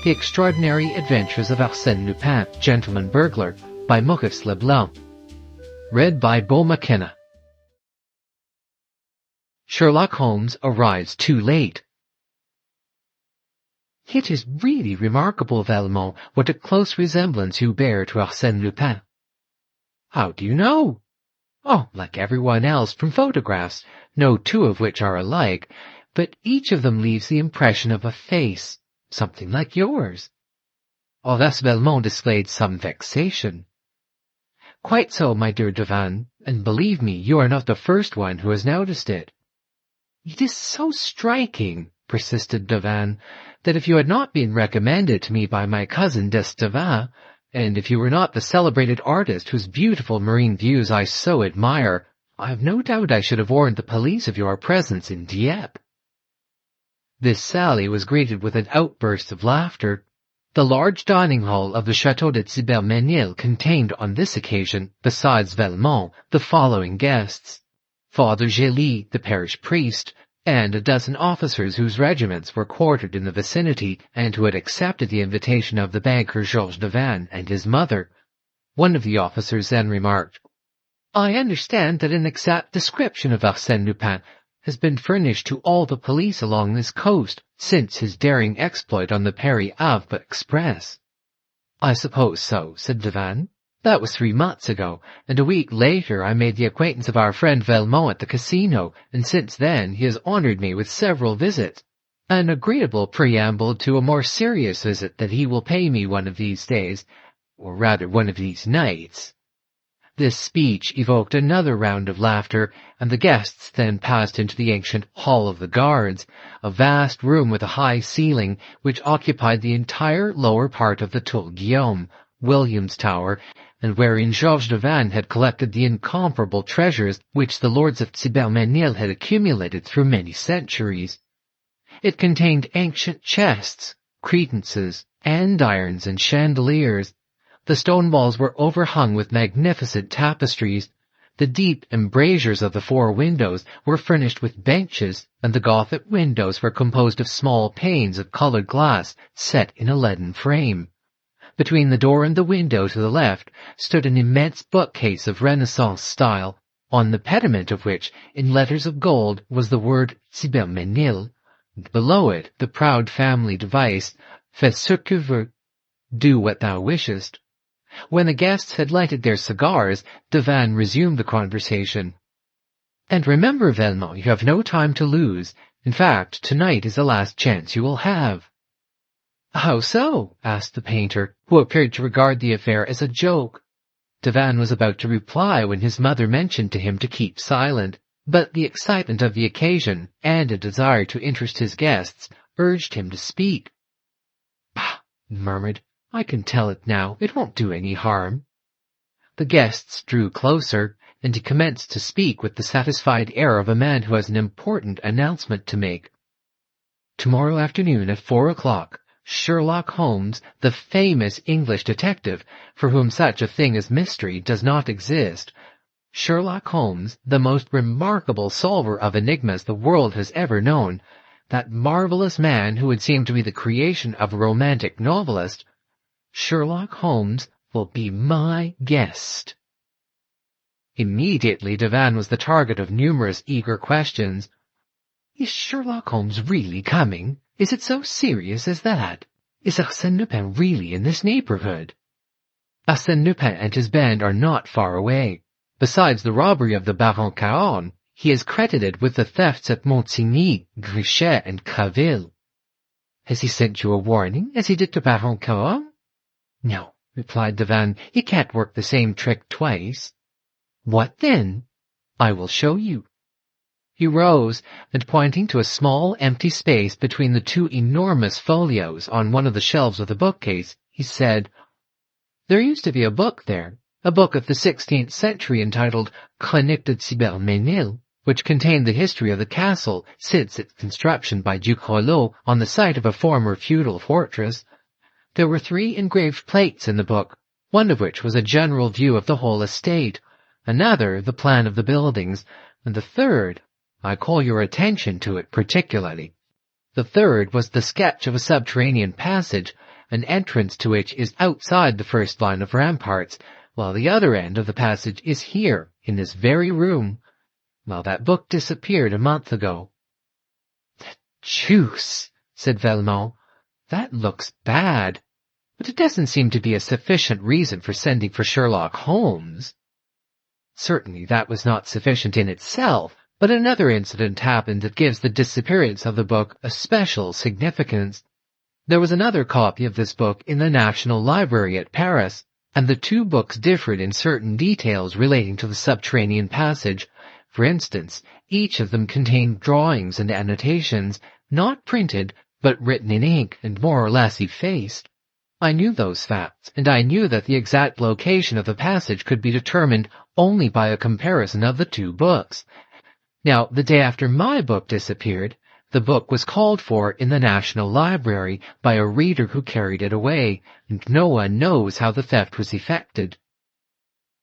The Extraordinary Adventures of Arsène Lupin, Gentleman Burglar, by Maurice Leblanc. Read by Beau McKenna. Sherlock Holmes arrives too late. It is really remarkable, Velmont, what a close resemblance you bear to Arsène Lupin. How do you know? Oh, like everyone else from photographs, no two of which are alike, but each of them leaves the impression of a face, something like yours. Horace Velmont displayed some vexation. Quite so, my dear Devan, and believe me, you are not the first one who has noticed it. It is so striking, persisted Devan, that if you had not been recommended to me by my cousin d'Estaing, and if you were not the celebrated artist whose beautiful marine views I so admire, I have no doubt I should have warned the police of your presence in Dieppe. This sally was greeted with an outburst of laughter. The large dining hall of the Château de Thibermesnil contained on this occasion, besides Velmont, the following guests: Father Gély, the parish priest, and a dozen officers whose regiments were quartered in the vicinity and who had accepted the invitation of the banker Georges Devan and his mother. One of the officers then remarked, "I understand that an exact description of Arsène Lupin has been furnished to all the police along this coast since his daring exploit on the Paris-Havre Express." "I suppose so," said Devan. "That was 3 months ago, and a week later I made the acquaintance of our friend Velmont at the casino, and since then he has honored me with several visits, an agreeable preamble to a more serious visit that he will pay me one of these days, or rather one of these nights." This speech evoked another round of laughter, and the guests then passed into the ancient Hall of the Guards, a vast room with a high ceiling which occupied the entire lower part of the Tour Guillaume, William's Tower, and wherein Georges Devan had collected the incomparable treasures which the lords of Thibermesnil had accumulated through many centuries. It contained ancient chests, credences, andirons, and chandeliers. The stone walls were overhung with magnificent tapestries. The deep embrasures of the 4 windows were furnished with benches, and the Gothic windows were composed of small panes of coloured glass set in a leaden frame. Between the door and the window to the left stood an immense bookcase of Renaissance style, on the pediment of which, in letters of gold, was the word Thibermesnil, and below it the proud family device, Fais ce que veux, do what thou wishest. When the guests had lighted their cigars, Devan resumed the conversation. "And remember, Velmont, you have no time to lose. In fact, tonight is the last chance you will have." "How so?" asked the painter, who appeared to regard the affair as a joke. Devan was about to reply when his mother mentioned to him to keep silent, but the excitement of the occasion and a desire to interest his guests urged him to speak. "Bah!" he murmured. "I can tell it now. It won't do any harm." The guests drew closer, and he commenced to speak with the satisfied air of a man who has an important announcement to make. "Tomorrow afternoon at 4 o'clock, Sherlock Holmes, the famous English detective, for whom such a thing as mystery does not exist, Sherlock Holmes, the most remarkable solver of enigmas the world has ever known, that marvelous man who would seem to be the creation of a romantic novelist, Sherlock Holmes will be my guest." Immediately Devan was the target of numerous eager questions. "Is Sherlock Holmes really coming? Is it so serious as that? Is Arsène Lupin really in this neighborhood?" "Arsène Lupin and his band are not far away. Besides the robbery of the Baron Cahorn, he is credited with the thefts at Montigny, Guichet, and Craville." "Has he sent you a warning, as he did to Baron Cahorn?" "No," replied Devan. "He can't work the same trick twice." "What then?" "I will show you." He rose, and pointing to a small empty space between the 2 enormous folios on one of the shelves of the bookcase, he said, "There used to be a book there, a book of the 16th century entitled Chronique de Thibermesnil, which contained the history of the castle since its construction by Duke Rollo on the site of a former feudal fortress. There were 3 engraved plates in the book, one of which was a general view of the whole estate, another the plan of the buildings, and the third, I call your attention to it particularly. The third was the sketch of a subterranean passage, an entrance to which is outside the first line of ramparts, while the other end of the passage is here, in this very room. Well, that book disappeared a month ago." "The juice," said Velmont. "That looks bad, but it doesn't seem to be a sufficient reason for sending for Sherlock Holmes." Certainly that was not sufficient in itself, but another incident happened that gives the disappearance of the book a special significance. There was another copy of this book in the National Library at Paris, and the two books differed in certain details relating to the subterranean passage. For instance, each of them contained drawings and annotations, not printed, but written in ink and more or less effaced. I knew those facts, and I knew that the exact location of the passage could be determined only by a comparison of the two books. Now, the day after my book disappeared, the book was called for in the National Library by a reader who carried it away, and no one knows how the theft was effected.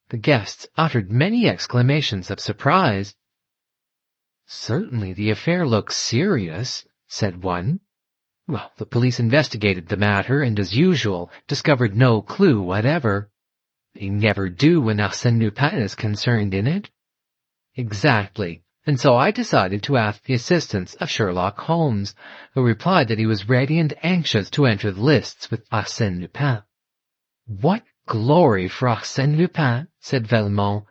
The guests uttered many exclamations of surprise. "Certainly the affair looks serious," said one. "Well, the police investigated the matter and, as usual, discovered no clue whatever. They never do when Arsène Lupin is concerned in it." "Exactly. And so I decided to ask the assistance of Sherlock Holmes, who replied that he was ready and anxious to enter the lists with Arsène Lupin." "What glory for Arsène Lupin," said Velmont.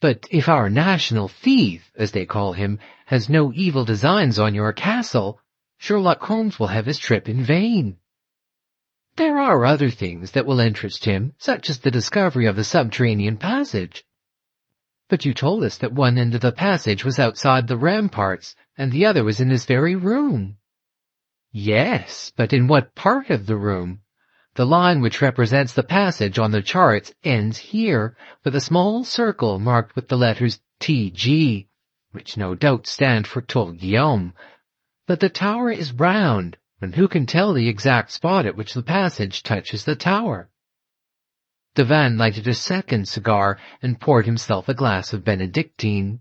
"But if our national thief, as they call him, has no evil designs on your castle, Sherlock Holmes will have his trip in vain." "There are other things that will interest him, such as the discovery of the subterranean passage." "But you told us that one end of the passage was outside the ramparts, and the other was in this very room." "Yes, but in what part of the room? The line which represents the passage on the charts ends here, with a small circle marked with the letters TG, which no doubt stand for Tour Guillaume. But the tower is round, and who can tell the exact spot at which the passage touches the tower?" Devanne lighted a second cigar and poured himself a glass of Benedictine.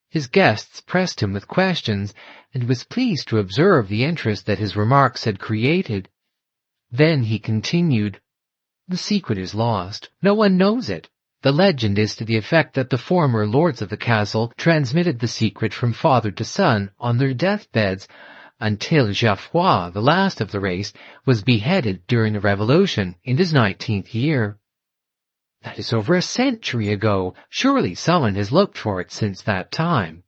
His guests pressed him with questions, and was pleased to observe the interest that his remarks had created. Then he continued, "The secret is lost. No one knows it. The legend is to the effect that the former lords of the castle transmitted the secret from father to son on their deathbeds, until Geoffroy, the last of the race, was beheaded during the Revolution in his 19th year. That is over a century ago. Surely someone has looked for it since that time."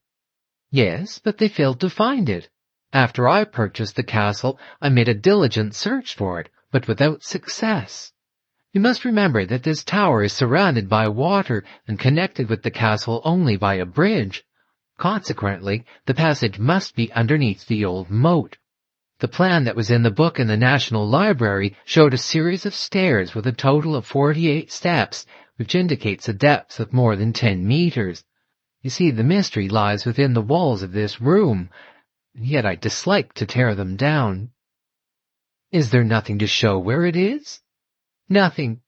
"Yes, but they failed to find it. After I purchased the castle, I made a diligent search for it, but without success. You must remember that this tower is surrounded by water and connected with the castle only by a bridge. Consequently, the passage must be underneath the old moat. The plan that was in the book in the National Library showed a series of stairs with a total of 48 steps, which indicates a depth of more than 10 meters. You see, the mystery lies within the walls of this room, and yet I dislike to tear them down." "Is there nothing to show where it is?" "Nothing."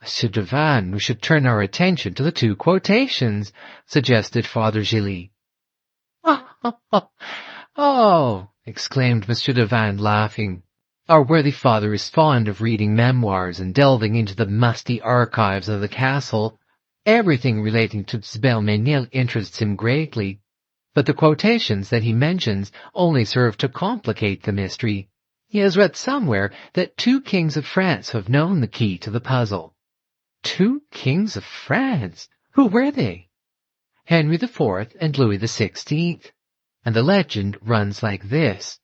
"Monsieur Devanne, we should turn our attention to the two quotations," suggested Father Gély. "Oh!" exclaimed Monsieur Devanne, laughing. "Our worthy father is fond of reading memoirs and delving into the musty archives of the castle. Everything relating to Sibel-Menil interests him greatly, but the quotations that he mentions only serve to complicate the mystery. He has read somewhere that 2 kings of France have known the key to the puzzle." "2 kings of France? Who were they?" "Henry IV and Louis XVI. And the legend runs like this.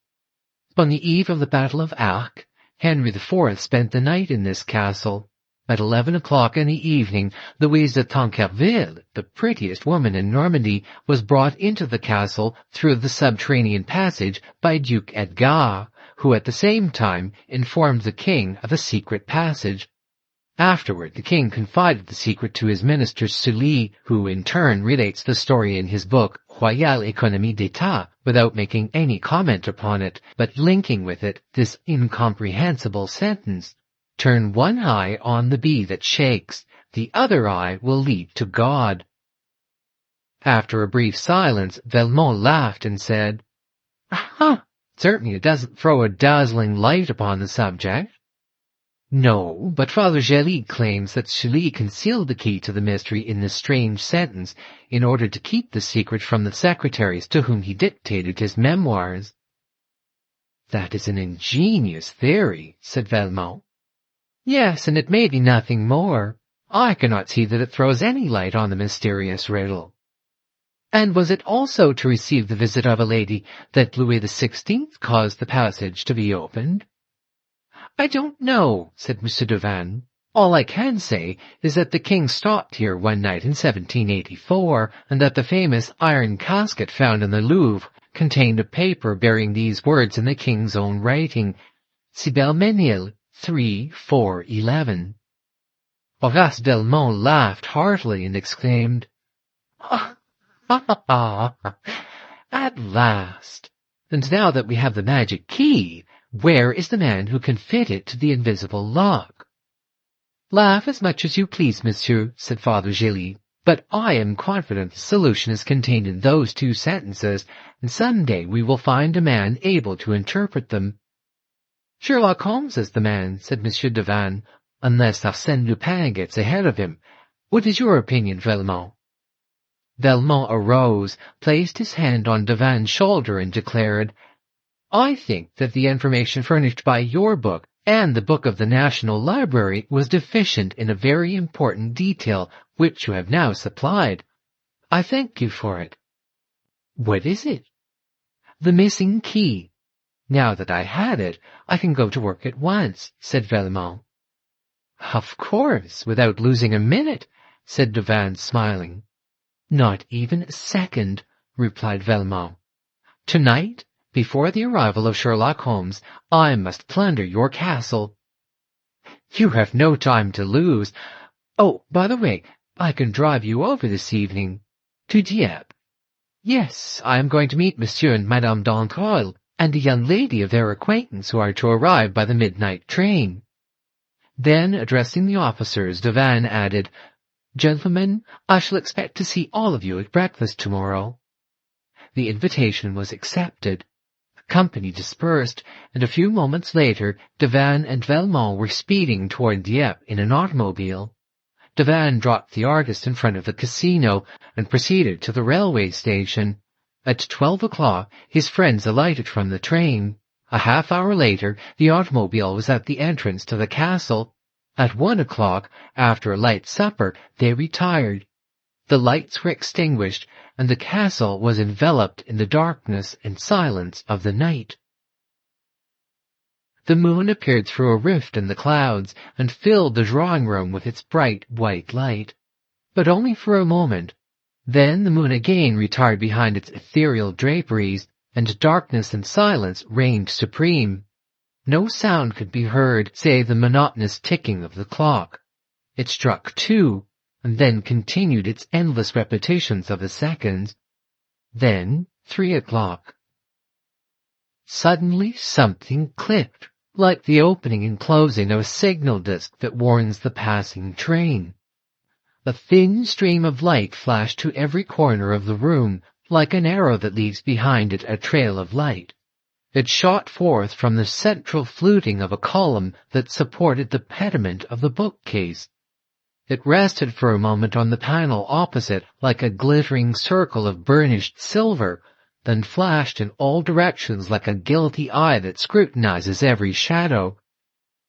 On the eve of the Battle of Arques, Henry IV spent the night in this castle. At 11 o'clock in the evening, Louise de Tancarville, the prettiest woman in Normandy, was brought into the castle through the subterranean passage by Duke Edgar, who at the same time informed the king of a secret passage. Afterward, the king confided the secret to his minister Sully, who in turn relates the story in his book Royale Économie d'État, without making any comment upon it, but linking with it this incomprehensible sentence: "Turn one eye on the bee that shakes, the other eye will lead to God." After a brief silence, Velmont laughed and said, "Aha! Certainly it doesn't throw a dazzling light upon the subject. No, but Father Gély claims that Sully concealed the key to the mystery in this strange sentence in order to keep the secret from the secretaries to whom he dictated his memoirs. That is an ingenious theory, said Velmont. Yes, and it may be nothing more. I cannot see that it throws any light on the mysterious riddle. And was it also to receive the visit of a lady that Louis XVI caused the passage to be opened? I don't know, said M. Devanne. All I can say is that the king stopped here one night in 1784, and that the famous iron casket found in the Louvre contained a paper bearing these words in the king's own writing, Cibelmenil 3-4-11. Horace Velmont laughed heartily and exclaimed, At last! And now that we have the magic key, where is the man who can fit it to the invisible lock? Laugh as much as you please, monsieur, said Father Gély, but I am confident the solution is contained in those 2 sentences, and some day we will find a man able to interpret them. Sherlock Holmes is the man, said Monsieur Devanne, unless Arsène Lupin gets ahead of him. What is your opinion, Velmont? Velmont arose, placed his hand on Devanne's shoulder, and declared, I think that the information furnished by your book and the book of the National Library was deficient in a very important detail which you have now supplied. I thank you for it. What is it? The missing key. Now that I had it, I can go to work at once, said Velmont. Of course, without losing a minute, said Devanne, smiling. Not even a second, replied Velmont. Tonight, before the arrival of Sherlock Holmes, I must plunder your castle. You have no time to lose. Oh, by the way, I can drive you over this evening. To Dieppe. Yes, I am going to meet Monsieur and Madame d'Entreuil and a young lady of their acquaintance who are to arrive by the midnight train. Then, addressing the officers, Devanne added, Gentlemen, I shall expect to see all of you at breakfast tomorrow. The invitation was accepted. The company dispersed, and a few moments later, Devanne and Velmont were speeding toward Dieppe in an automobile. Devanne dropped the artist in front of the casino and proceeded to the railway station. At 12 o'clock, his friends alighted from the train. A half-hour later, the automobile was at the entrance to the castle. At 1 o'clock, after a light supper, they retired. The lights were extinguished, and the castle was enveloped in the darkness and silence of the night. The moon appeared through a rift in the clouds and filled the drawing-room with its bright white light. But only for a moment. Then the moon again retired behind its ethereal draperies, and darkness and silence reigned supreme. No sound could be heard save the monotonous ticking of the clock. It struck 2, and then continued its endless repetitions of the seconds. Then 3 o'clock. Suddenly something clicked, like the opening and closing of a signal disc that warns the passing train. A thin stream of light flashed to every corner of the room, like an arrow that leaves behind it a trail of light. It shot forth from the central fluting of a column that supported the pediment of the bookcase. It rested for a moment on the panel opposite like a glittering circle of burnished silver, then flashed in all directions like a guilty eye that scrutinizes every shadow.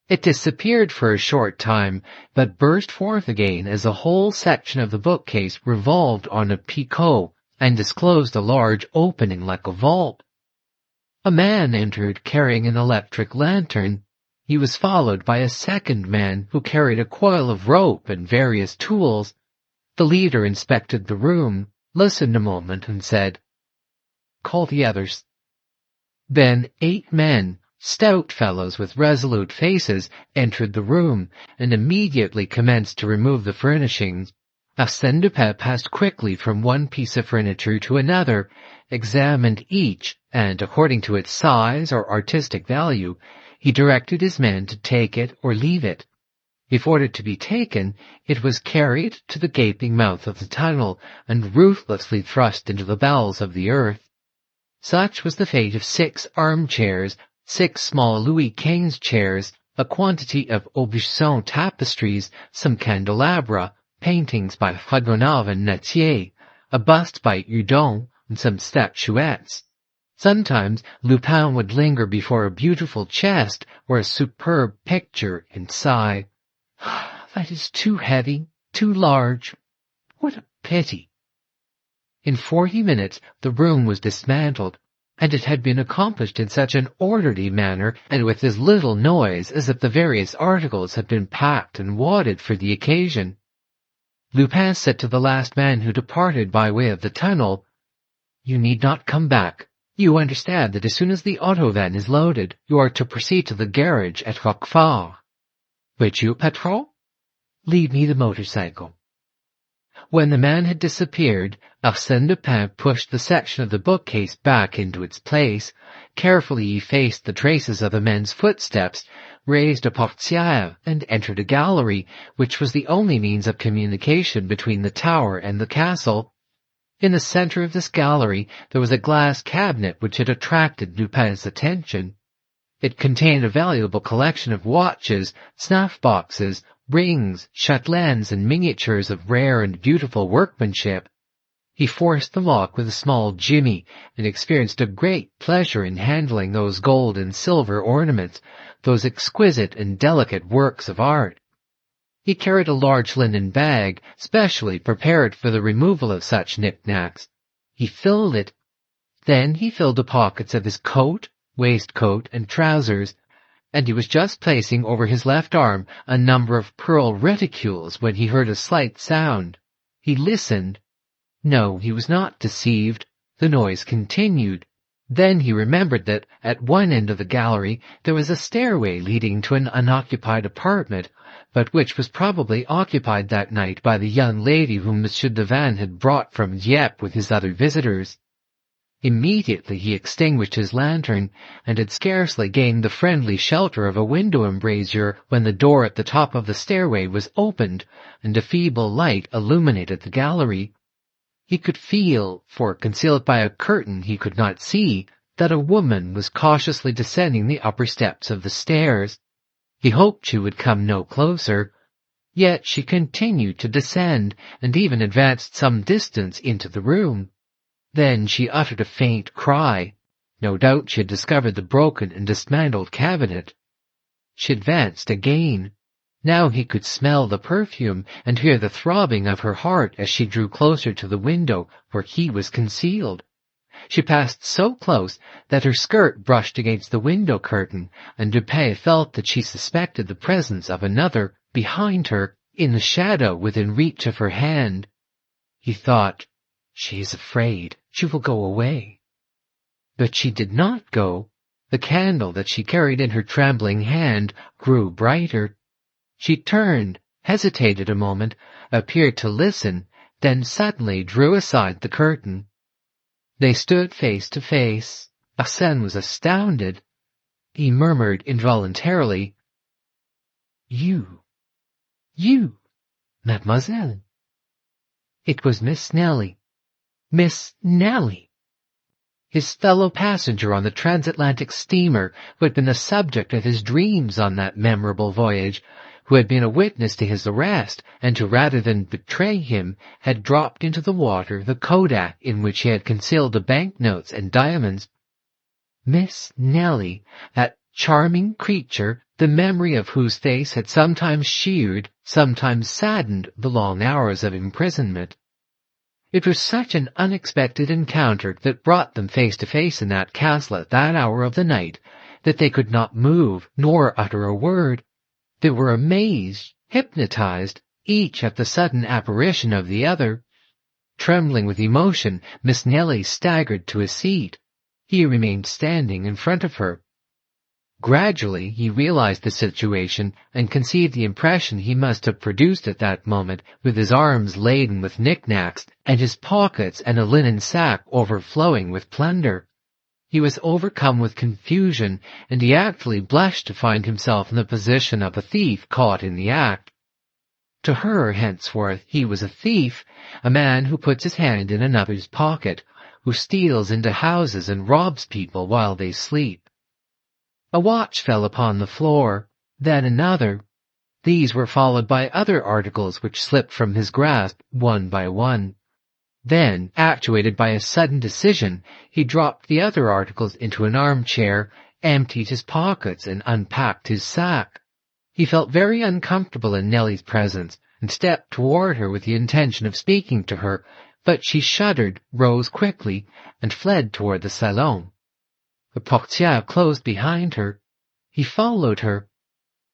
It disappeared for a short time, but burst forth again as a whole section of the bookcase revolved on a picot and disclosed a large opening like a vault. A man entered carrying an electric lantern. He was followed by a second man who carried a coil of rope and various tools. The leader inspected the room, listened a moment, and said, "Call the others." Then 8 men, stout fellows with resolute faces, entered the room, and immediately commenced to remove the furnishings. Arsène Lupin passed quickly from one piece of furniture to another, examined each, and according to its size or artistic value, he directed his men to take it or leave it. If ordered to be taken, it was carried to the gaping mouth of the tunnel and ruthlessly thrust into the bowels of the earth. Such was the fate of 6 armchairs, 6 small Louis XV chairs, a quantity of Aubusson tapestries, some candelabra, paintings by Fragonard and Nattier, a bust by Udon, and some statuettes. Sometimes Lupin would linger before a beautiful chest or a superb picture and sigh, "That is too heavy, too large. What a pity." In 40 minutes the room was dismantled, and it had been accomplished in such an orderly manner and with as little noise as if the various articles had been packed and wadded for the occasion. Lupin said to the last man who departed by way of the tunnel, "You need not come back. You understand that as soon as the auto-van is loaded, you are to proceed to the garage at Roquefort." "Which you, patron?" "Leave me the motorcycle." When the man had disappeared, Arsène Lupin pushed the section of the bookcase back into its place, carefully effaced the traces of the men's footsteps, raised a portière, and entered a gallery, which was the only means of communication between the tower and the castle. In the center of this gallery there was a glass cabinet which had attracted Lupin's attention. It contained a valuable collection of watches, snuff-boxes, rings, chatelaines, and miniatures of rare and beautiful workmanship. He forced the lock with a small jimmy, and experienced a great pleasure in handling those gold and silver ornaments, those exquisite and delicate works of art. He carried a large linen bag, specially prepared for the removal of such knick-knacks. He filled it. Then he filled the pockets of his coat, waistcoat, and trousers, and he was just placing over his left arm a number of pearl reticules when he heard a slight sound. He listened. No, he was not deceived. The noise continued. Then he remembered that at one end of the gallery there was a stairway leading to an unoccupied apartment, but which was probably occupied that night by the young lady whom Monsieur Devanne had brought from Dieppe with his other visitors. Immediately he extinguished his lantern, and had scarcely gained the friendly shelter of a window embrasure when the door at the top of the stairway was opened, and a feeble light illuminated the gallery. He could feel, for concealed by a curtain he could not see, that a woman was cautiously descending the upper steps of the stairs. He hoped she would come no closer. Yet she continued to descend, and even advanced some distance into the room. Then she uttered a faint cry. No doubt she had discovered the broken and dismantled cabinet. She advanced again. Now he could smell the perfume and hear the throbbing of her heart as she drew closer to the window where he was concealed. She passed so close that her skirt brushed against the window curtain, and Lupin felt that she suspected the presence of another behind her, in the shadow within reach of her hand. He thought, "She is afraid. She will go away." But she did not go. The candle that she carried in her trembling hand grew brighter. She turned, hesitated a moment, appeared to listen, then suddenly drew aside the curtain. They stood face to face. Arsène was astounded. He murmured involuntarily, You, mademoiselle." It was Miss Nellie. Miss Nellie! His fellow passenger on the transatlantic steamer, who had been the subject of his dreams on that memorable voyage, who had been a witness to his arrest, and who, rather than betray him, had dropped into the water the kodak in which he had concealed the banknotes and diamonds. Miss Nellie, that charming creature, the memory of whose face had sometimes cheered, sometimes saddened the long hours of imprisonment. It was such an unexpected encounter that brought them face to face in that castle at that hour of the night, that they could not move nor utter a word. They were amazed, hypnotized, each at the sudden apparition of the other. Trembling with emotion, Miss Nellie staggered to a seat. He remained standing in front of her. Gradually he realized the situation, and conceived the impression he must have produced at that moment, with his arms laden with knick-knacks, and his pockets and a linen sack overflowing with plunder. He was overcome with confusion, and he actually blushed to find himself in the position of a thief caught in the act. To her, henceforth, he was a thief, a man who puts his hand in another's pocket, who steals into houses and robs people while they sleep. A watch fell upon the floor, then another. These were followed by other articles which slipped from his grasp one by one. Then, actuated by a sudden decision, he dropped the other articles into an armchair, emptied his pockets, and unpacked his sack. He felt very uncomfortable in Nellie's presence, and stepped toward her with the intention of speaking to her, but she shuddered, rose quickly, and fled toward the salon. The portière closed behind her. He followed her.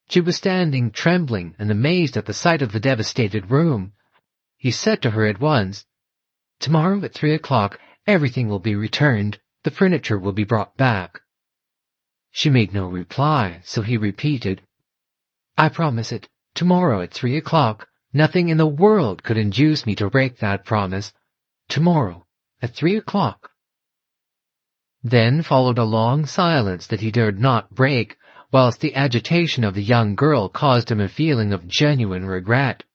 She was standing trembling and amazed at the sight of the devastated room. He said to her at once, "Tomorrow at 3 o'clock everything will be returned. The furniture will be brought back." She made no reply, so he repeated, "I promise it. Tomorrow at 3 o'clock. Nothing in the world could induce me to break that promise. Tomorrow at 3 o'clock." Then followed a long silence that he dared not break, whilst the agitation of the young girl caused him a feeling of genuine regret.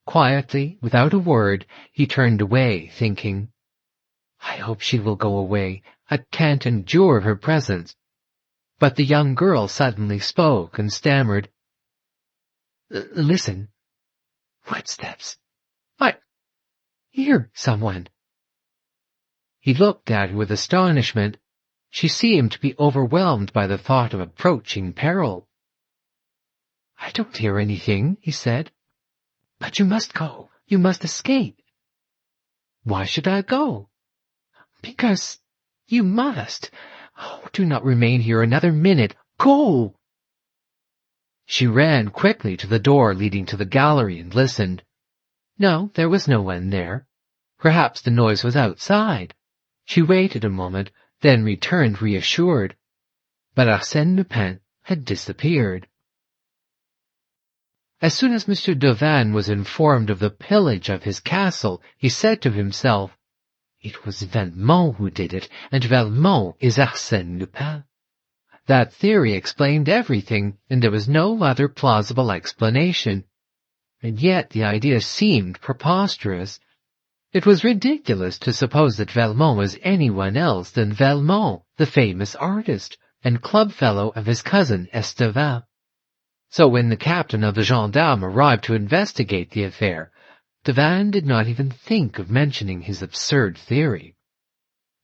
Quietly, without a word, he turned away, thinking, "I hope she will go away. I can't endure her presence." But the young girl suddenly spoke and stammered, "Listen. Footsteps. I hear someone." He looked at her with astonishment. She seemed to be overwhelmed by the thought of approaching peril. "I don't hear anything," he said. "But you must go. You must escape." "Why should I go?" "Because you must. Oh, do not remain here another minute. Go!" She ran quickly to the door leading to the gallery and listened. No, there was no one there. Perhaps the noise was outside. She waited a moment, then returned reassured. But Arsène Lupin had disappeared. As soon as M. Devanne was informed of the pillage of his castle, he said to himself, "It was Velmont who did it, and Velmont is Arsène Lupin." That theory explained everything, and there was no other plausible explanation. And yet the idea seemed preposterous. It was ridiculous to suppose that Velmont was anyone else than Velmont, the famous artist, and clubfellow of his cousin Estevan. So when the captain of the gendarmes arrived to investigate the affair, Devanne did not even think of mentioning his absurd theory.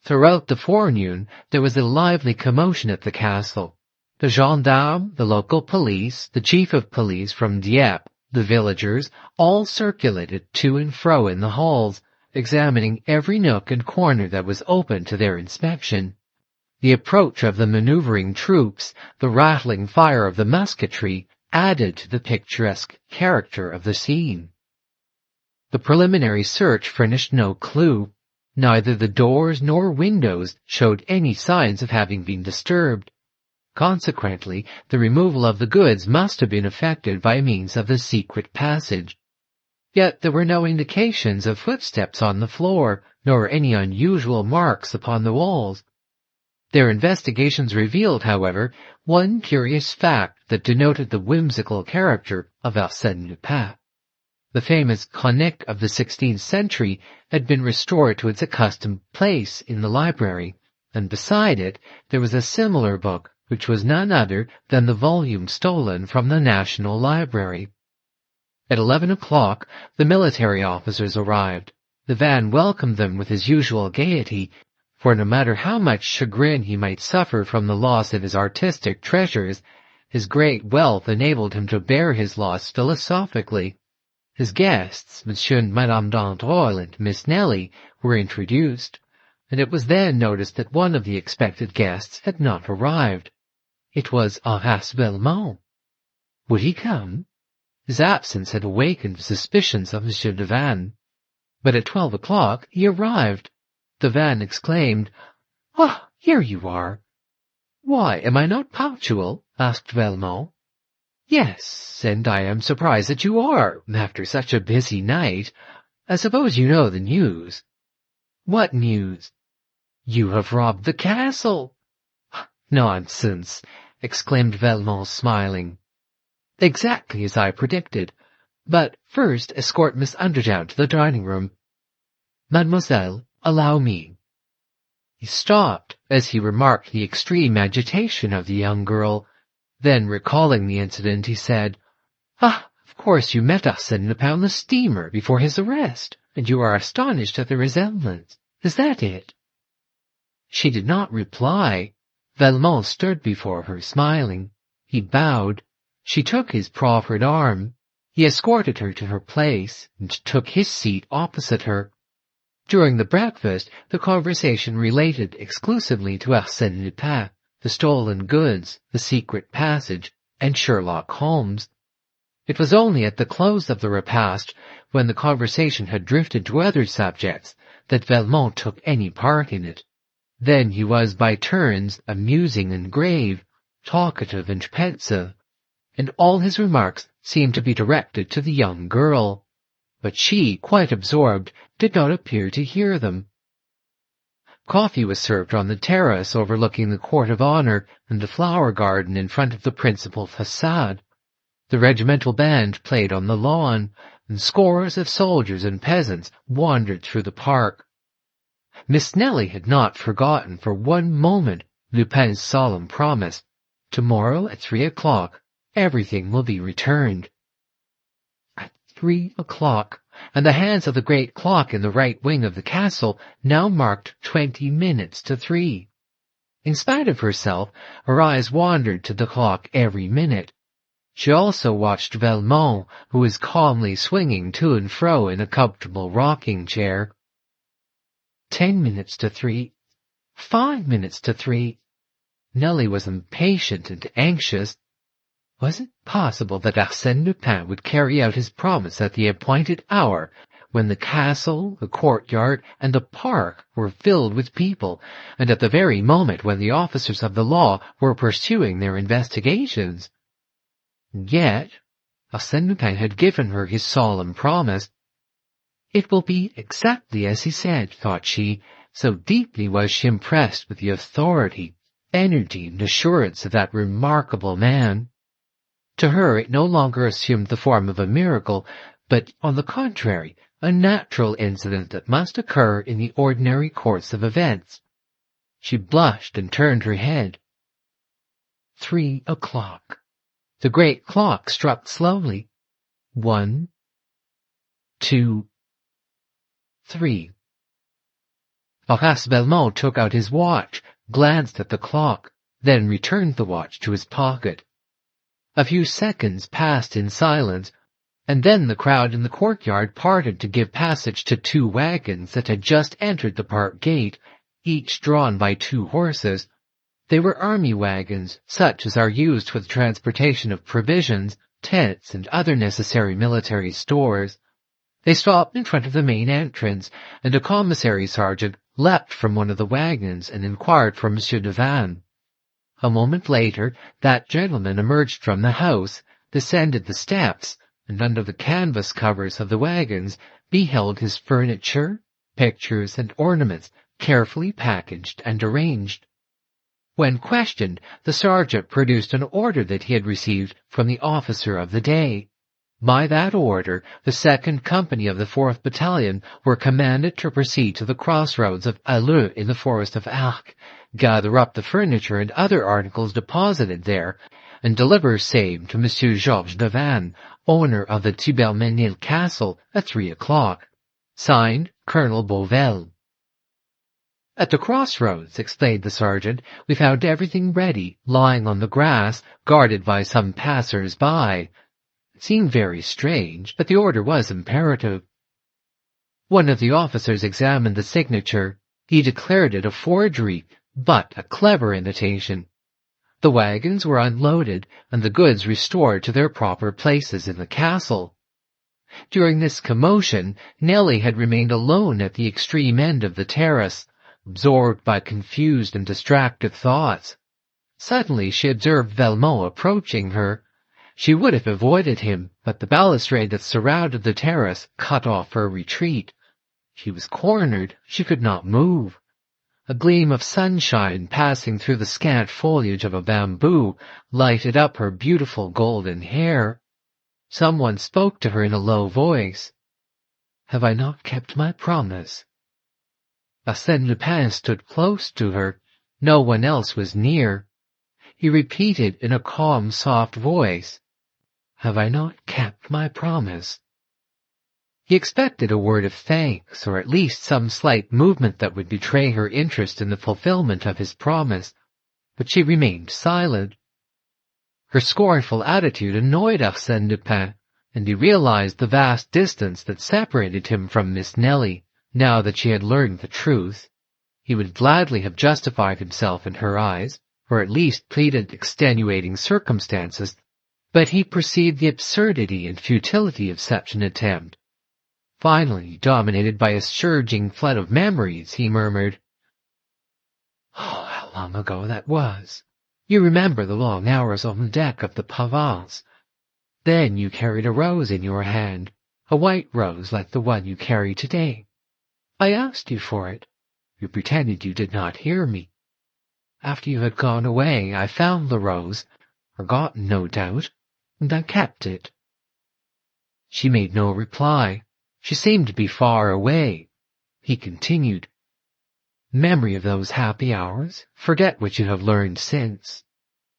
Throughout the forenoon there was a lively commotion at the castle. The gendarmes, the local police, the chief of police from Dieppe, the villagers, all circulated to and fro in the halls, examining every nook and corner that was open to their inspection. The approach of the maneuvering troops, the rattling fire of the musketry, added to the picturesque character of the scene. The preliminary search furnished no clue. Neither the doors nor windows showed any signs of having been disturbed. Consequently, the removal of the goods must have been effected by means of the secret passage. Yet there were no indications of footsteps on the floor, nor any unusual marks upon the walls. Their investigations revealed, however, one curious fact that denoted the whimsical character of Arsène Lupin. The famous chronique of the 16th century had been restored to its accustomed place in the library, and beside it there was a similar book, which was none other than the volume stolen from the National Library. At 11 o'clock, the military officers arrived. The van welcomed them with his usual gaiety, for no matter how much chagrin he might suffer from the loss of his artistic treasures, his great wealth enabled him to bear his loss philosophically. His guests, Monsieur and Madame d'Androl and Miss Nellie, were introduced, and it was then noticed that one of the expected guests had not arrived. It was Horace Velmont. Would he come? His absence had awakened suspicions of Monsieur Devanne. But at 12 o'clock he arrived. Devanne exclaimed, "Ah, here you are." "Why, am I not punctual?" asked Velmont. "Yes, and I am surprised that you are, after such a busy night. I suppose you know the news." "What news?" "You have robbed the castle." "Nonsense," exclaimed Velmont, smiling. "Exactly as I predicted. But first escort Miss Underdown to the dining-room. Mademoiselle, allow me." He stopped as he remarked the extreme agitation of the young girl. Then, recalling the incident, he said, "Ah, of course you met Arsène Lupin on the steamer before his arrest, and you are astonished at the resemblance. Is that it?" She did not reply. Velmont stood before her, smiling. He bowed. She took his proffered arm. He escorted her to her place, and took his seat opposite her. During the breakfast, the conversation related exclusively to Arsène Lupin, the stolen goods, the secret passage, and Sherlock Holmes. It was only at the close of the repast, when the conversation had drifted to other subjects, that Velmont took any part in it. Then he was by turns amusing and grave, talkative and pensive, and all his remarks seemed to be directed to the young girl. But she, quite absorbed, did not appear to hear them. Coffee was served on the terrace overlooking the Court of Honor and the flower garden in front of the principal façade. The regimental band played on the lawn, and scores of soldiers and peasants wandered through the park. Miss Nelly had not forgotten for one moment Lupin's solemn promise. Tomorrow at 3 o'clock, everything will be returned. At 3 o'clock, and the hands of the great clock in the right wing of the castle now marked 20 minutes to 3. In spite of herself, her eyes wandered to the clock every minute. She also watched Velmont, who was calmly swinging to and fro in a comfortable rocking chair. 10 minutes to 3. 5 minutes to 3. Nelly was impatient and anxious. Was it possible that Arsène Lupin would carry out his promise at the appointed hour, when the castle, the courtyard, and the park were filled with people, and at the very moment when the officers of the law were pursuing their investigations? Yet, Arsène Lupin had given her his solemn promise. It will be exactly as he said, thought she, so deeply was she impressed with the authority, energy, and assurance of that remarkable man. To her it no longer assumed the form of a miracle, but, on the contrary, a natural incident that must occur in the ordinary course of events. She blushed and turned her head. 3 o'clock. The great clock struck slowly. 1, 2, 3. Horace Velmont took out his watch, glanced at the clock, then returned the watch to his pocket. A few seconds passed in silence, and then the crowd in the courtyard parted to give passage to 2 wagons that had just entered the park gate, each drawn by 2 horses. They were army wagons, such as are used for the transportation of provisions, tents, and other necessary military stores. They stopped in front of the main entrance, and a commissary sergeant leapt from one of the wagons and inquired for Monsieur de Vannes. A moment later, that gentleman emerged from the house, descended the steps, and under the canvas covers of the wagons beheld his furniture, pictures, and ornaments carefully packaged and arranged. When questioned, the sergeant produced an order that he had received from the officer of the day. By that order, the 2nd Company of the 4th Battalion were commanded to proceed to the crossroads of Halleux in the forest of Arques, gather up the furniture and other articles deposited there, and deliver same to Monsieur Georges de Vannes, owner of the Thibermesnil Castle, at 3 o'clock. Signed, Colonel Beauvel. At the crossroads, explained the sergeant, we found everything ready, lying on the grass, guarded by some passers-by. It seemed very strange, but the order was imperative. One of the officers examined the signature. He declared it a forgery, but a clever imitation. The wagons were unloaded, and the goods restored to their proper places in the castle. During this commotion, Nelly had remained alone at the extreme end of the terrace, absorbed by confused and distracted thoughts. Suddenly she observed Velmont approaching her. She would have avoided him, but the balustrade that surrounded the terrace cut off her retreat. She was cornered. She could not move. A gleam of sunshine passing through the scant foliage of a bamboo lighted up her beautiful golden hair. Someone spoke to her in a low voice. "Have I not kept my promise?" Arsène Lupin stood close to her. No one else was near. He repeated in a calm, soft voice, "Have I not kept my promise?" He expected a word of thanks, or at least some slight movement that would betray her interest in the fulfillment of his promise, but she remained silent. Her scornful attitude annoyed Arsène Lupin, and he realized the vast distance that separated him from Miss Nellie. Now that she had learned the truth, he would gladly have justified himself in her eyes, or at least pleaded extenuating circumstances, but he perceived the absurdity and futility of such an attempt. Finally, dominated by a surging flood of memories, he murmured, "Oh, how long ago that was! You remember the long hours on the deck of the Provence. Then you carried a rose in your hand, a white rose like the one you carry today. I asked you for it. You pretended you did not hear me. After you had gone away, I found the rose, forgotten no doubt, and I kept it." She made no reply. She seemed to be far away. He continued, "Memory of those happy hours, forget what you have learned since.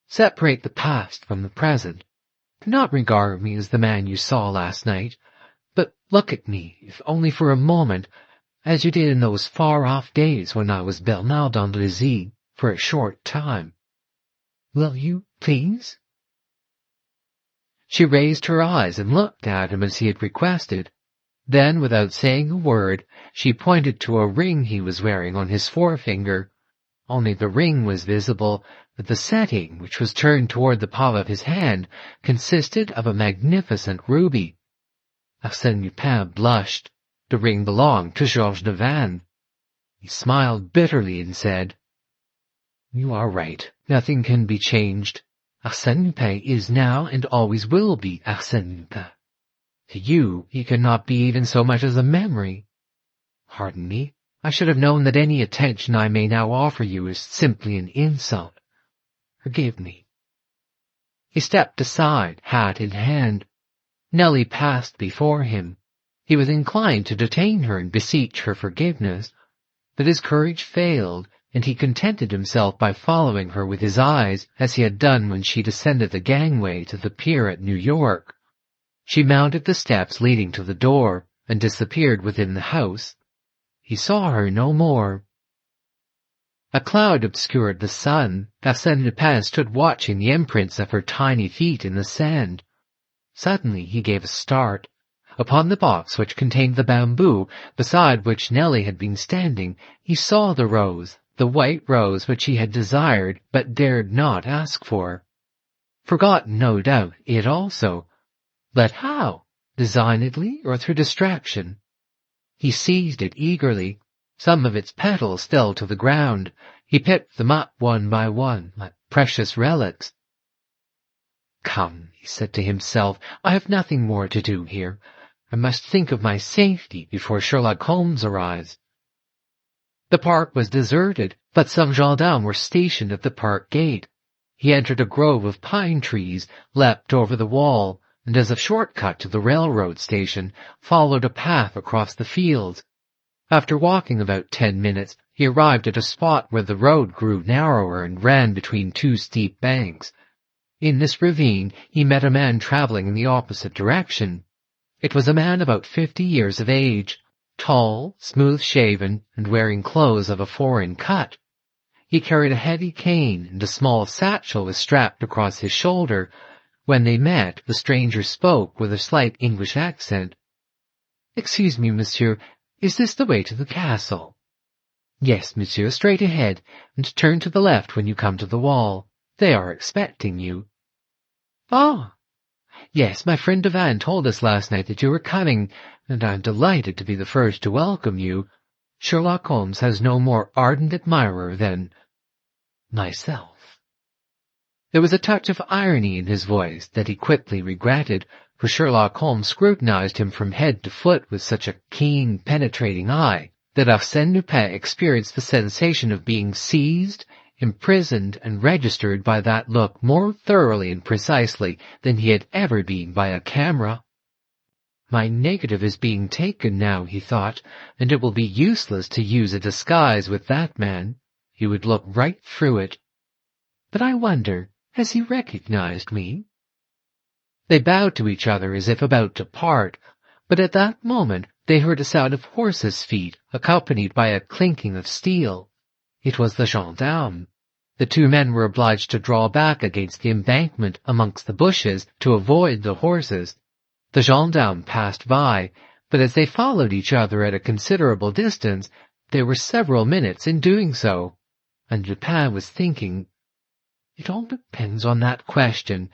Separate the past from the present. Do not regard me as the man you saw last night, but look at me, if only for a moment, as you did in those far-off days when I was Bernard d'Andrézy for a short time. Will you, please?" She raised her eyes and looked at him as he had requested. Then, without saying a word, she pointed to a ring he was wearing on his forefinger. Only the ring was visible, but the setting, which was turned toward the palm of his hand, consisted of a magnificent ruby. Arsène Lupin blushed. The ring belonged to Georges de Vannes. He smiled bitterly and said, "You are right. Nothing can be changed. Arsène Lupin is now and always will be Arsène Lupin. To you, he cannot be even so much as a memory. Pardon me, I should have known that any attention I may now offer you is simply an insult. Forgive me." He stepped aside, hat in hand. Nellie passed before him. He was inclined to detain her and beseech her forgiveness, but his courage failed, and he contented himself by following her with his eyes, as he had done when she descended the gangway to the pier at New York. She mounted the steps leading to the door, and disappeared within the house. He saw her no more. A cloud obscured the sun. Arsène Lupin stood watching the imprints of her tiny feet in the sand. Suddenly he gave a start. Upon the box which contained the bamboo, beside which Nellie had been standing, he saw the rose, the white rose which he had desired but dared not ask for. Forgotten, no doubt, it also. But how? Designedly or through distraction? He seized it eagerly. Some of its petals fell to the ground. He picked them up one by one, like precious relics. "Come," he said to himself, "I have nothing more to do here. I must think of my safety before Sherlock Holmes arrives." The park was deserted, but some gendarmes were stationed at the park gate. He entered a grove of pine trees, leapt over the wall, and as a shortcut to the railroad station, followed a path across the fields. After walking about 10 minutes, he arrived at a spot where the road grew narrower and ran between two steep banks. In this ravine, he met a man traveling in the opposite direction. It was a man about 50 years of age, tall, smooth-shaven, and wearing clothes of a foreign cut. He carried a heavy cane, and a small satchel was strapped across his shoulder. When they met, the stranger spoke with a slight English accent. "Excuse me, monsieur, is this the way to the castle?" "Yes, monsieur, straight ahead, and turn to the left when you come to the wall. They are expecting you." "Ah! Yes, my friend de Vannes told us last night that you were coming, and I am delighted to be the first to welcome you. Sherlock Holmes has no more ardent admirer than myself." There was a touch of irony in his voice that he quickly regretted, for Sherlock Holmes scrutinized him from head to foot with such a keen, penetrating eye that Arsène Lupin experienced the sensation of being seized, imprisoned, and registered by that look more thoroughly and precisely than he had ever been by a camera. My negative is being taken now, he thought, and it will be useless to use a disguise with that man. He would look right through it. But I wonder, has he recognized me? They bowed to each other as if about to part, but at that moment they heard a sound of horses' feet, accompanied by a clinking of steel. It was the gendarme. The two men were obliged to draw back against the embankment amongst the bushes to avoid the horses. The gendarme passed by, but as they followed each other at a considerable distance, they were several minutes in doing so, and Lupin was thinking, "It all depends on that question.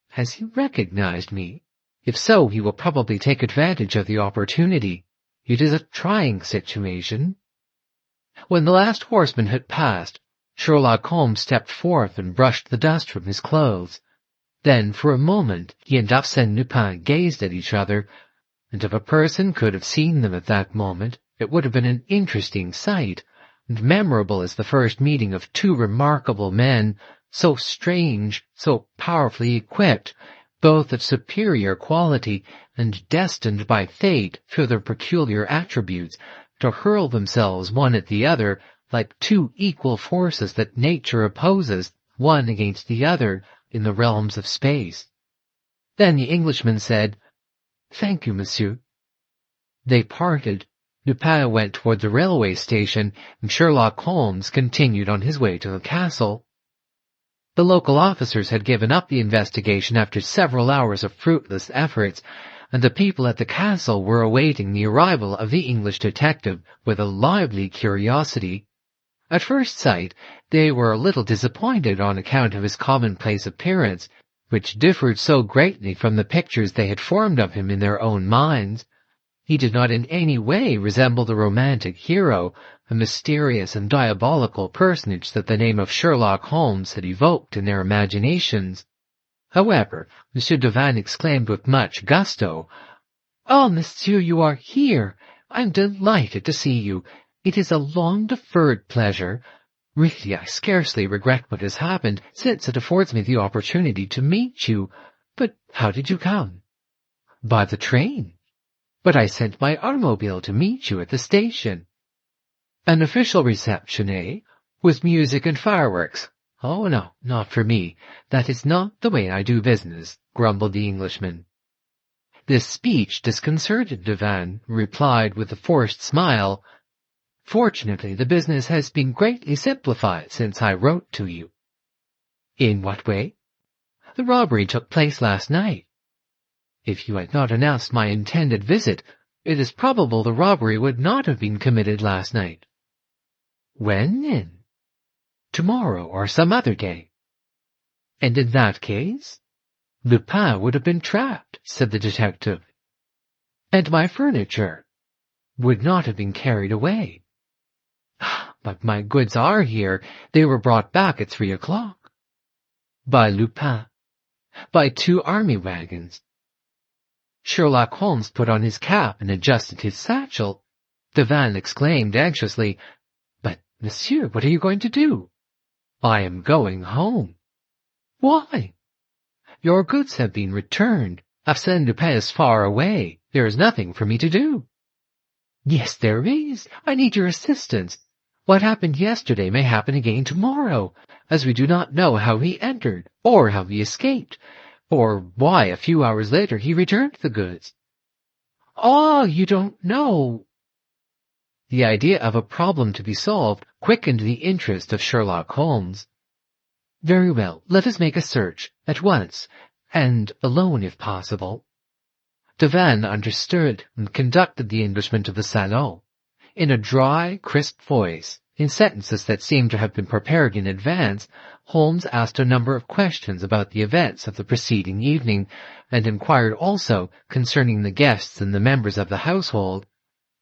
Has he recognized me? If so, he will probably take advantage of the opportunity. It is a trying situation." When the last horseman had passed, Sherlock Holmes stepped forth and brushed the dust from his clothes. Then, for a moment, he and Arsène Lupin gazed at each other, and if a person could have seen them at that moment, it would have been an interesting sight, and memorable as the first meeting of two remarkable men, so strange, so powerfully equipped, both of superior quality, and destined by fate, through their peculiar attributes, to hurl themselves one at the other, like two equal forces that nature opposes, one against the other, in the realms of space. Then the Englishman said, "Thank you, monsieur." They parted. Lupin went toward the railway station, and Sherlock Holmes continued on his way to the castle. The local officers had given up the investigation after several hours of fruitless efforts, and the people at the castle were awaiting the arrival of the English detective with a lively curiosity. At first sight, they were a little disappointed on account of his commonplace appearance, which differed so greatly from the pictures they had formed of him in their own minds. He did not in any way resemble the romantic hero, a mysterious and diabolical personage that the name of Sherlock Holmes had evoked in their imaginations. However, Monsieur Devanne exclaimed with much gusto, "Oh, monsieur, you are here! I am delighted to see you. It is a long-deferred pleasure. Really, I scarcely regret what has happened, since it affords me the opportunity to meet you. But how did you come?" "By the train." "But I sent my automobile to meet you at the station." "An official reception, eh? With music and fireworks?" "Oh, no, not for me. That is not the way I do business," grumbled the Englishman. This speech disconcerted Devanne, who replied with a forced smile, "Fortunately, the business has been greatly simplified since I wrote to you." "In what way?" "The robbery took place last night." "If you had not announced my intended visit, it is probable the robbery would not have been committed last night." "When, then?" "Tomorrow or some other day." "And in that case?" "Lupin would have been trapped," said the detective. "And my furniture?" "Would not have been carried away." "But my goods are here. They were brought back at 3 o'clock." "By Lupin." "By 2 army wagons." Sherlock Holmes put on his cap and adjusted his satchel. Devanne exclaimed anxiously, "But, monsieur, what are you going to do?" "I am going home." "Why?" "Your goods have been returned. Arsène Lupin is far away. There is nothing for me to do." "Yes, there is. I need your assistance. What happened yesterday may happen again tomorrow, as we do not know how he entered, or how he escaped, or why a few hours later he returned the goods." "Oh, you don't know." The idea of a problem to be solved quickened the interest of Sherlock Holmes. "Very well, let us make a search, at once, and alone if possible." Devanne understood and conducted the Englishman to the salon. In a dry, crisp voice, in sentences that seemed to have been prepared in advance, Holmes asked a number of questions about the events of the preceding evening, and inquired also concerning the guests and the members of the household.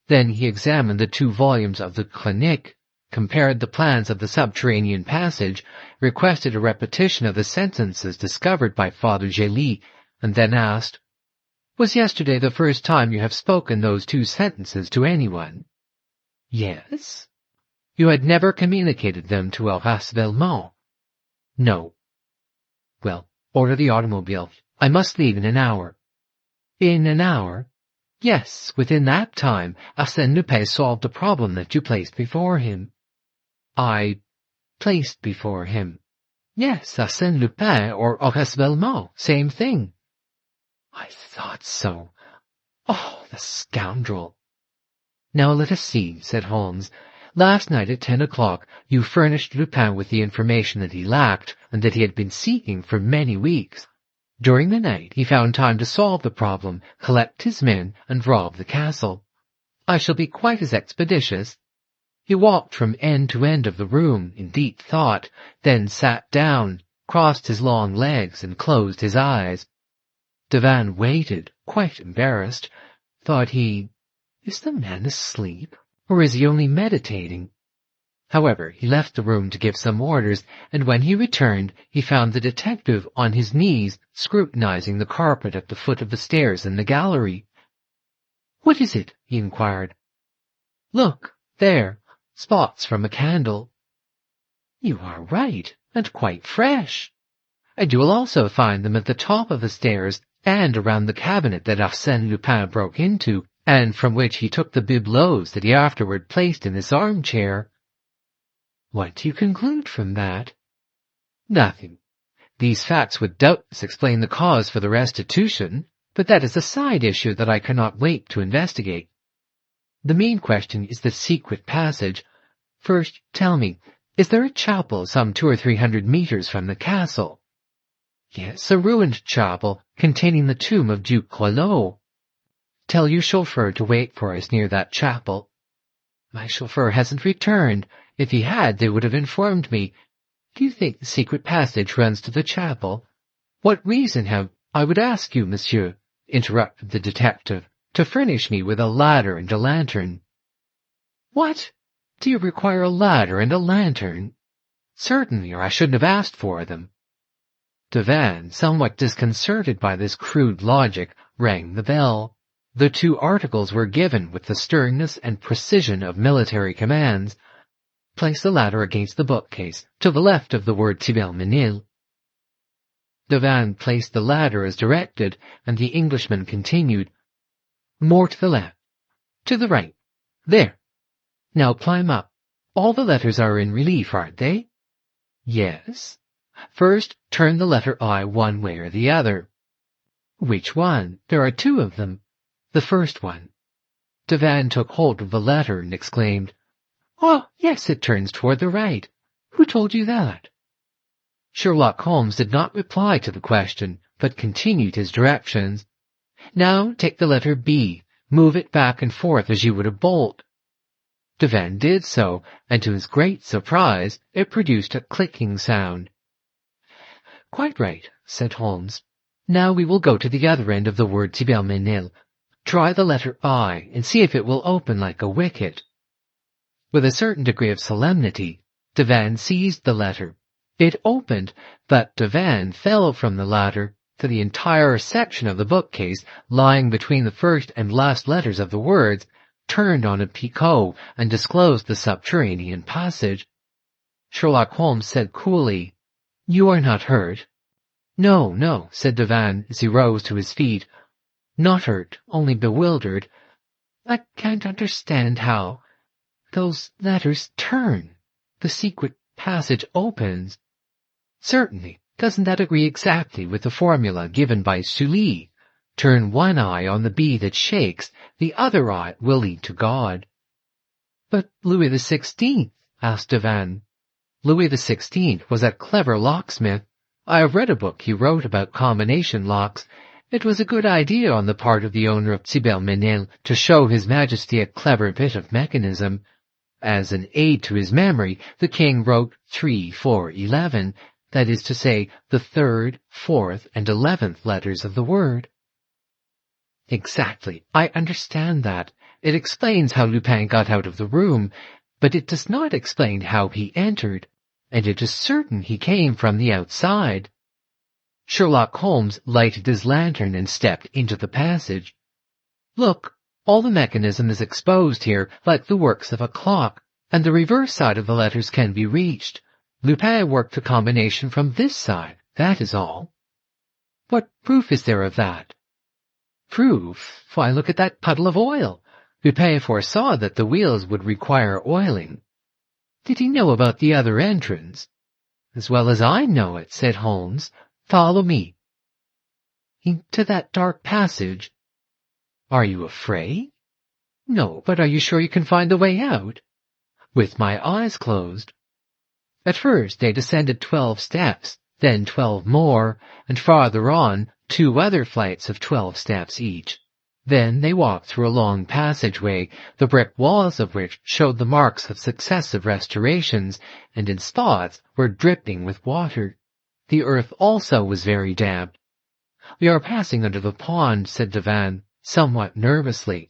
Then he examined the 2 volumes of the Chronique, compared the plans of the subterranean passage, requested a repetition of the sentences discovered by Father Gély, and then asked, "Was yesterday the first time you have spoken those 2 sentences to anyone?" "Yes." "You had never communicated them to Horace Velmont?" "No." "Well, order the automobile. I must leave in an hour." "In an hour?" Yes, within that time, Arsène Lupin solved the problem that you placed before him. I placed before him. Yes, Arsène Lupin or Horace Velmont, same thing. I thought so. Oh, the scoundrel. Now let us see, said Holmes. Last night at 10 o'clock you furnished Lupin with the information that he lacked and that he had been seeking for many weeks. During the night he found time to solve the problem, collect his men, and rob the castle. I shall be quite as expeditious. He walked from end to end of the room in deep thought, then sat down, crossed his long legs, and closed his eyes. Devanne waited, quite embarrassed. Thought he, is the man asleep, or is he only meditating? However, he left the room to give some orders, and when he returned, he found the detective on his knees, scrutinizing the carpet at the foot of the stairs in the gallery. What is it? He inquired. Look, there, spots from a candle. You are right, and quite fresh. And you will also find them at the top of the stairs and around the cabinet that Arsène Lupin broke into, and from which he took the bibelots that he afterward placed in this armchair. What do you conclude from that? Nothing. These facts would doubtless explain the cause for the restitution, but that is a side issue that I cannot wait to investigate. The main question is the secret passage. First, tell me, is there a chapel some 200 or 300 meters from the castle? Yes, a ruined chapel containing the tomb of Duke Queneau. Tell your chauffeur to wait for us near that chapel. My chauffeur hasn't returned. If he had, they would have informed me. Do you think the secret passage runs to the chapel? What reason have... I would ask you, monsieur, interrupted the detective, to furnish me with a ladder and a lantern. What? Do you require a ladder and a lantern? Certainly, or I shouldn't have asked for them. Devanne, somewhat disconcerted by this crude logic, rang the bell. The two articles were given with the sternness and precision of military commands. Place the ladder against the bookcase, to the left of the word Cybermenil. Devanne placed the ladder as directed, and the Englishman continued, More to the left. To the right. There. Now climb up. All the letters are in relief, aren't they? Yes. First, turn the letter I one way or the other. Which one? There are two of them. The first one. Devanne took hold of the letter and exclaimed, Oh, yes, it turns toward the right. Who told you that? Sherlock Holmes did not reply to the question, but continued his directions. Now take the letter B, move it back and forth as you would a bolt. Devanne did so, and to his great surprise, it produced a clicking sound. Quite right, said Holmes. Now we will go to the other end of the word Cybermenil. Try the letter I, and see if it will open like a wicket. With a certain degree of solemnity, Devanne seized the letter. It opened, but Devanne fell from the ladder, for the entire section of the bookcase, lying between the first and last letters of the words, turned on a picot and disclosed the subterranean passage. Sherlock Holmes said coolly, You are not hurt? No, no, said Devanne as he rose to his feet. Not hurt, only bewildered. I can't understand how. Those letters turn. The secret passage opens. Certainly. Doesn't that agree exactly with the formula given by Sully? Turn one eye on the bee that shakes, the other eye will lead to God. But Louis XVI? Asked Devanne. Louis XVI was a clever locksmith. I have read a book he wrote about combination locks. It was a good idea on the part of the owner of Cybermenil to show His Majesty a clever bit of mechanism. As an aid to his memory, the king wrote 3, 4, 11, that is to say, the 3rd, 4th, and 11th letters of the word. Exactly, I understand that. It explains how Lupin got out of the room, but it does not explain how he entered, and it is certain he came from the outside. Sherlock Holmes lighted his lantern and stepped into the passage. Look, all the mechanism is exposed here like the works of a clock, and the reverse side of the letters can be reached. Lupin worked the combination from this side, that is all. What proof is there of that? Proof? Why, look at that puddle of oil. Lupin foresaw that the wheels would require oiling. Did he know about the other entrance? As well as I know it, said Holmes. Follow me. Into that dark passage. Are you afraid? No, but are you sure you can find the way out? With my eyes closed. At first they descended 12 steps, then 12 more, and farther on 2 other flights of 12 steps each. Then they walked through a long passageway, the brick walls of which showed the marks of successive restorations, and in spots were dripping with water. The earth also was very damp. We are passing under the pond, said Devanne, somewhat nervously.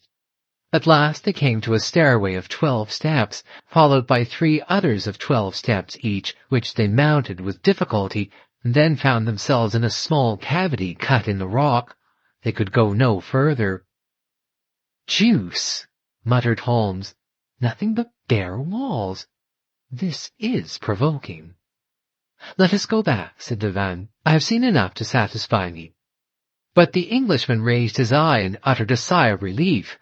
At last they came to a stairway of 12 steps, followed by 3 others of 12 steps each, which they mounted with difficulty, and then found themselves in a small cavity cut in the rock. They could go no further. Juice, muttered Holmes. Nothing but bare walls. This is provoking. Let us go back, said Devanne. I have seen enough to satisfy me. But the Englishman raised his eye and uttered a sigh of relief.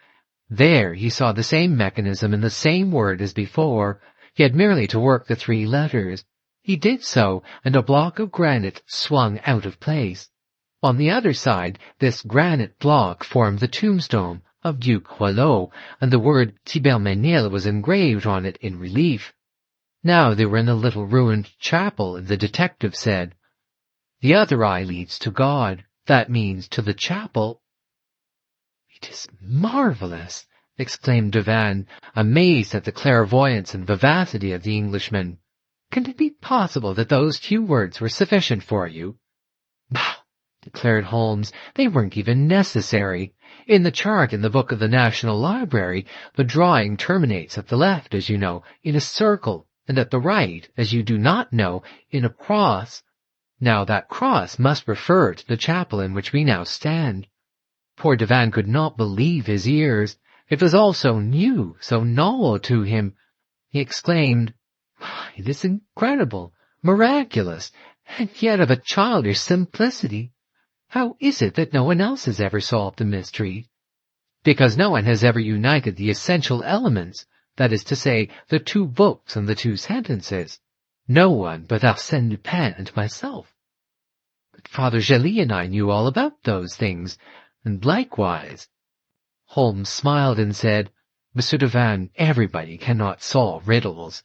There he saw the same mechanism in the same word as before. He had merely to work the 3 letters. He did so, and a block of granite swung out of place. On the other side, this granite block formed the tombstone of Duke Rollot, and the word Thibermesnil was engraved on it in relief. Now they were in a little ruined chapel, and the detective said, "The other eye leads to God. That means to the chapel." "It is marvelous," exclaimed Devanne, amazed at the clairvoyance and vivacity of the Englishman. "Can it be possible that those few words were sufficient for you?" "Bah!" declared Holmes. "They weren't even necessary. In the chart in the book of the National Library, the drawing terminates at the left, as you know, in a circle, and at the right, as you do not know, in a cross. Now that cross must refer to the chapel in which we now stand." Poor Devanne could not believe his ears. It was all so new, so novel to him. He exclaimed, "It is incredible, miraculous, and yet of a childish simplicity. How is it that no one else has ever solved the mystery?" "Because no one has ever united the essential elements, that is to say, the 2 books and the 2 sentences. No one but Arsène Lupin and myself. But Father Gély and I knew all about those things, and likewise." Holmes smiled and said, "Monsieur Devanne, everybody cannot solve riddles."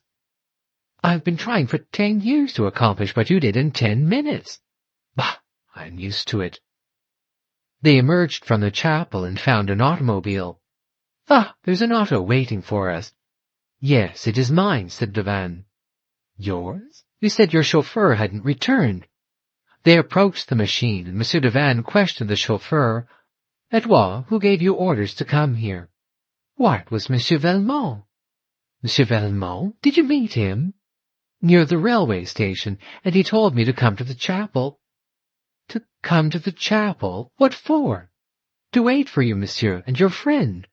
"I've been trying for 10 years to accomplish what you did in 10 minutes. Bah, I'm used to it." They emerged from the chapel and found an automobile. "Ah, there's an auto waiting for us." "Yes, it is mine," said Devanne. "Yours? You said your chauffeur hadn't returned." They approached the machine, and Monsieur Devanne questioned the chauffeur. "Edouard, who gave you orders to come here?" "Why, it was Monsieur Velmont." "Monsieur Velmont? Did you meet him?" "Near the railway station, and he told me to come to the chapel." "To come to the chapel? What for?" "To wait for you, monsieur, and your friend."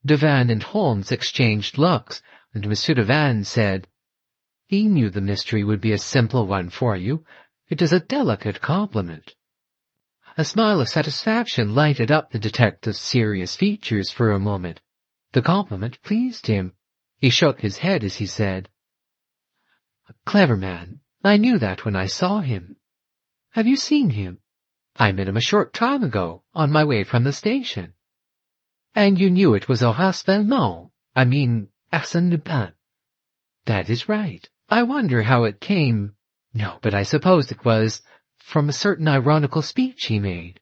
Devanne and Holmes exchanged looks, and Monsieur Devanne said, "He knew the mystery would be a simple one for you. It is a delicate compliment." A smile of satisfaction lighted up the detective's serious features for a moment. The compliment pleased him. He shook his head as he said, "A clever man. I knew that when I saw him." "Have you seen him?" "I met him a short time ago, on my way from the station." "And you knew it was Horace Velmont? I mean, Arsène Lupin." "That is right. I wonder how it came. No, but I suppose it was from a certain ironical speech he made."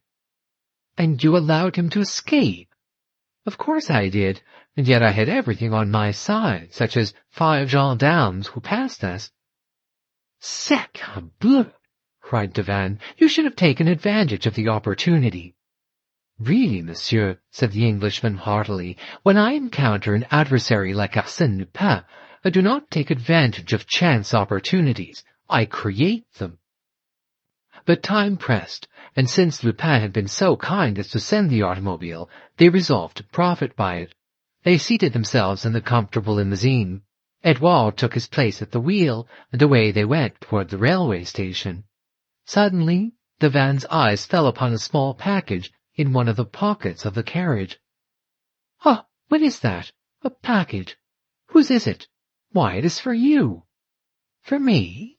"And you allowed him to escape?" "Of course I did, and yet I had everything on my side, such as 5 gendarmes who passed us." "Sacre bleu!" cried Devanne. "You should have taken advantage of the opportunity." "Really, monsieur," said the Englishman heartily, "when I encounter an adversary like Arsène Lupin, I do not take advantage of chance opportunities. I create them." But time pressed, and since Lupin had been so kind as to send the automobile, they resolved to profit by it. They seated themselves in the comfortable limousine. Edouard took his place at the wheel, and away they went toward the railway station. Suddenly, Devanne's eyes fell upon a small package in one of the pockets of the carriage. "Ah, what is that? A package. Whose is it? Why, it is for you." "For me?"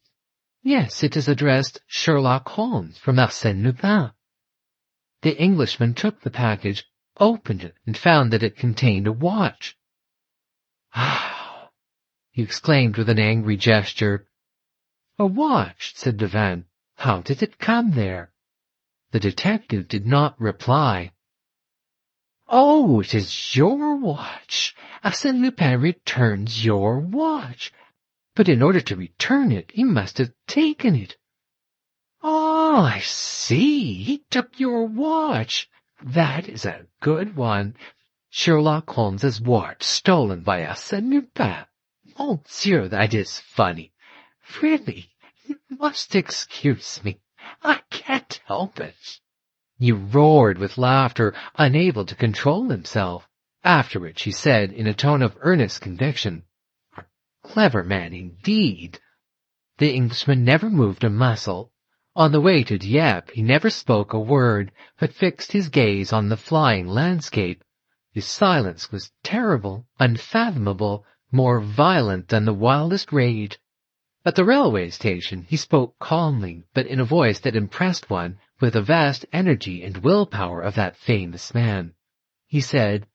"Yes, it is addressed Sherlock Holmes from Arsène Lupin." The Englishman took the package, opened it, and found that it contained a watch. "Ah!" he exclaimed with an angry gesture. "A watch," said Devanne. "How did it come there?" The detective did not reply. "Oh, it is your watch. Arsène Lupin returns your watch. But in order to return it, he must have taken it." "Oh, I see. He took your watch. That is a good one. Sherlock Holmes's watch stolen by Arsène Lupin. Monsieur, that is funny. Really, you must excuse me. I can't help it." He roared with laughter, unable to control himself. After which he said in a tone of earnest conviction, "A clever man indeed." The Englishman never moved a muscle. On the way to Dieppe he never spoke a word, but fixed his gaze on the flying landscape. His silence was terrible, unfathomable, more violent than the wildest rage. At the railway station he spoke calmly, but in a voice that impressed one with the vast energy and willpower of that famous man. He said,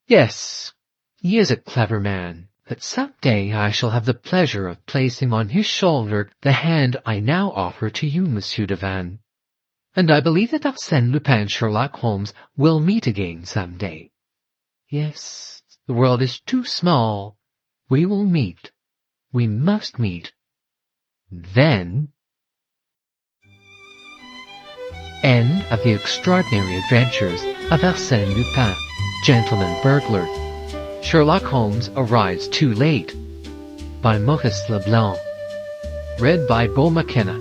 "Yes, he is a clever man, but some day I shall have the pleasure of placing on his shoulder the hand I now offer to you, Monsieur Devanne. And I believe that Arsène Lupin and Sherlock Holmes will meet again some day. Yes, the world is too small. We will meet. We must meet. Then..." End of The Extraordinary Adventures of Arsène Lupin, Gentleman Burglar. Sherlock Holmes Arrives Too Late by Maurice Leblanc. Read by Beau McKenna.